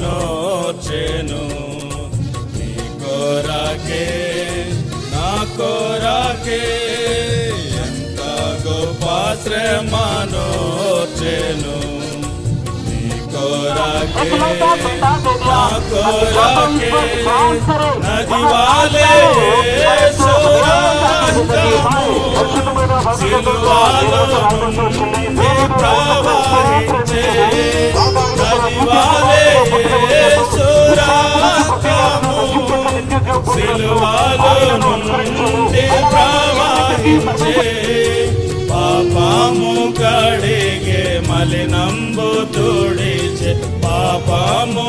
నోచెను నీ కొరకే నా కొరకే ఎంత గొప్ప శ్రమ నోచెను నీ కొరకే నా కొరకే నది వాలే సిలువలో నుండి ప్రవహించే నది వాలే సురక్తము సిలువలో నుండి ప్రవహించే పాపము కడిగే మలినంబు తుడిచే పాపము